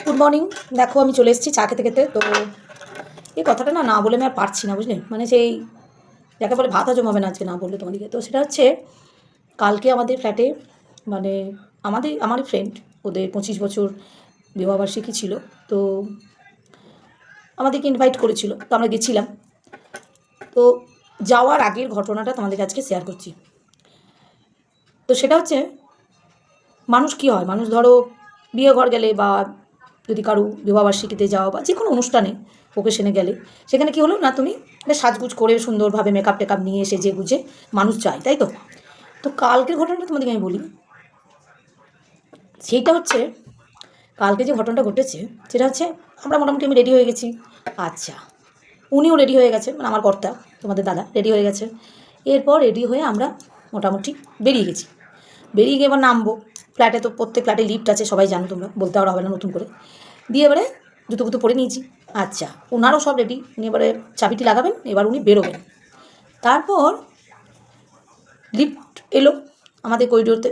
Good morning. দেখো আমি চলে এসেছি চা খেতে খেতে। তো এই কথাটা না না বলে আমি আর পারছি না, বুঝলে, মানে সেই যাকে বলে ভাত হজম হবে না আজকে না বললে তোমাদেরকে। তো সেটা হচ্ছে কালকে আমাদের ফ্ল্যাটে, মানে আমারই ফ্রেন্ড, ওদের 25 বছর বিবাহবার্ষিকী ছিল। তো আমাদেরকে ইনভাইট করেছিল, তো আমরা গেছিলাম। তো যাওয়ার আগের ঘটনাটা তোমাদেরকে আজকে শেয়ার করছি। তো সেটা হচ্ছে মানুষ কী হয়, মানুষ ধরো বিয়ে ঘর গেলে বা যদি কারো বিবাহবার্ষিকীতে যাও বা যে কোনো অনুষ্ঠানে ওকেশনে গেলে, সেখানে কি হলো না, তুমি একটা সাজগুজ করে সুন্দরভাবে মেকআপ টেকআপ নিয়ে এসে যে গুজে মানুষ যায়, তাই তো। তো কালকের ঘটনাটা তোমাদেরকে আমি বলি। সেইটা হচ্ছে কালকে যে ঘটনাটা ঘটেছে সেটা হচ্ছে আমরা মোটামুটি আমি রেডি হয়ে গেছি। আচ্ছা, উনিও রেডি হয়ে গেছে, মানে আমার কর্তা তোমাদের দাদা রেডি হয়ে গেছে। এরপর রেডি হয়ে আমরা মোটামুটি বেরিয়ে গেছি। বেরিয়ে গিয়ে এবার নামবো। ফ্ল্যাটে তো প্রত্যেক ফ্ল্যাটে লিফট আছে, সবাই জানো, তোমরা বলতে আর হবে না নতুন করে। দিয়ে এবারে জুতো ফুতো পরে নিয়েছি। আচ্ছা, ওনারও সব রেডি, উনি এবারে চাবিটি লাগাবেন, এবার উনি বেরোবেন। তারপর লিফট এলো আমাদের করিডোরতে,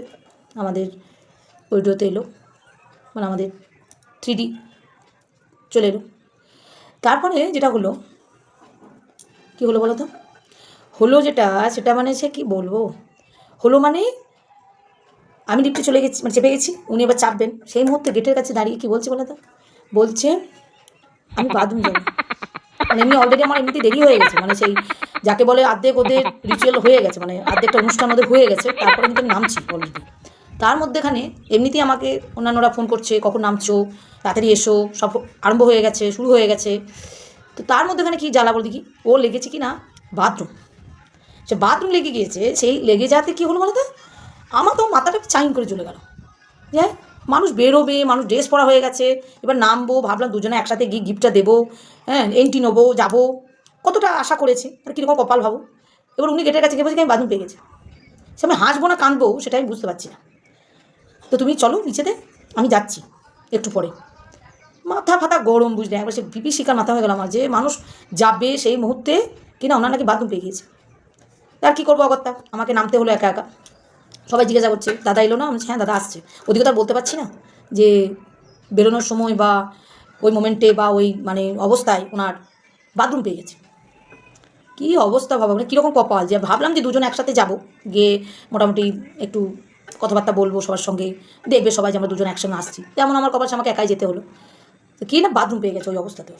আমাদের করিডোরতে এলো, মানে আমাদের 3D চলে এলো। তারপরে যেটা হলো, কী হলো বলো তো, হলো যেটা সেটা মানে সে কী বলবো, হলো মানে আমি লিফটে চলে গেছি, মানে চেপে গেছি, উনি এবার চাপবেন। সেই মুহূর্তে গেটের কাছে দাঁড়িয়ে কী বলছে বলো তো, বলছে আমি বাথরুম যাবো। মানে এমনি অলরেডি আমার এমনিতে দেরি হয়ে গেছে, মানে সেই যাকে বলে অর্ধেক ওদের রিচুয়াল হয়ে গেছে, মানে অর্ধেকটা অনুষ্ঠান ওদের হয়ে গেছে, তারপরে কিন্তু আমি নামছি অলরেডি। তার মধ্যেখানে এমনিতেই আমাকে অন্যান্যরা ফোন করছে, কখন নামছো, তাড়াতাড়ি এসো, সব আরম্ভ হয়ে গেছে, শুরু হয়ে গেছে। তো তার মধ্যেখানে কী জ্বালা বল দেখি, ও লেগেছে কি না বাথরুম। সে বাথরুম লেগে গিয়েছে, সেই লেগে যাওয়াতে কী হলো বলো তো, আমার তো মাথাটা চাইন করে চলে গেল। যে মানুষ বেরোবে, মানুষ ড্রেস পরা হয়ে গেছে, এবার নামবো, ভাবলাম দুজনে একসাথে গিয়ে গিফটটা দেবো, হ্যাঁ এন্ট্রি নেবো, যাবো, কতটা আশা করেছি, আর কীরকম কপাল ভাবো। এবার উনি গেটের কাছে গিয়ে বলছি আমি বাথরুম পেয়ে গেছি। সে আমি হাসবো না কাঁদবো সেটা আমি বুঝতে পারছি না। তো তুমি চলো নিচেতে, আমি যাচ্ছি একটু পরে। মাথা ফাতা গরম, বুঝলে, একবার সে বিভীষিকার মাথা হয়ে গেল আমার, যে মানুষ যাবে সেই মুহূর্তে কিনা ওনার নাকি বাথরুম পেয়ে গিয়েছে। আর কী করবো অগত্যা, আমাকে নামতে হলো একা একা। সবাই জিজ্ঞাসা করছে দাদা এলো না, আমি হ্যাঁ দাদা আসছে। ওদিকে তো আর বলতে পারছি না যে বেরোনোর সময় বা ওই মোমেন্টে বা ওই মানে অবস্থায় ওনার বাথরুম পেয়ে গেছে। কী অবস্থা ভাবো, মানে কীরকম কপাল, যে ভাবলাম যে দুজন একসাথে যাব, গিয়ে মোটামুটি একটু কথাবার্তা বলবো সবার সঙ্গে, দেখবে সবাই যে আমরা দুজন একসঙ্গে আসছি, তেমন আমার কপাল, আমাকে একাই যেতে হলো। তো কী না বাথরুম পেয়ে গেছে ওই অবস্থাতে।